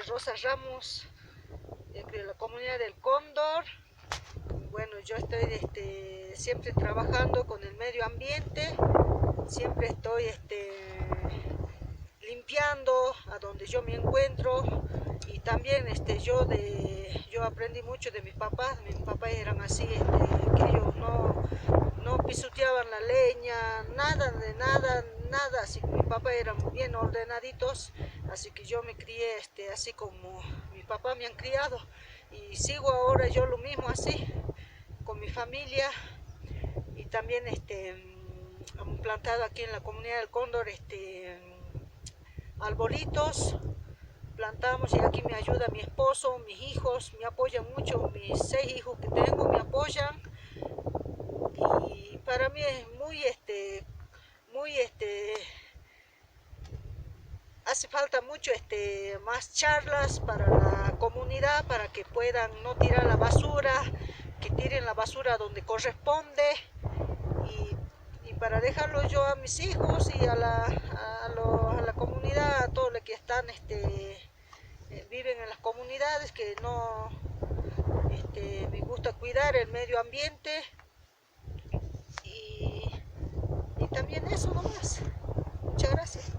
Rosa Ramos, de la comunidad del Cóndor. Bueno, yo estoy siempre trabajando con el medio ambiente, siempre estoy limpiando a donde yo me encuentro. Y también yo aprendí mucho de mis papás eran así, que ellos no pisoteaban la leña, nada de nada, nada, así que mis papás eran bien ordenaditos, así que yo me crié así como mis papás me han criado, y sigo ahora yo lo mismo así, con mi familia. Y también hemos plantado aquí en la comunidad del Cóndor arbolitos, plantamos, y aquí me ayuda mi esposo, mis hijos, me apoyan mucho, mis 6 hijos que tengo me apoyan. Y para mí es muy hace falta mucho más charlas para la comunidad, para que puedan no tirar la basura, que tiren la basura donde corresponde. Y para dejarlo yo a mis hijos y a la comunidad, a todos los que están viven en las comunidades, que no me gusta cuidar el medio ambiente. Y también eso nomás. Muchas gracias.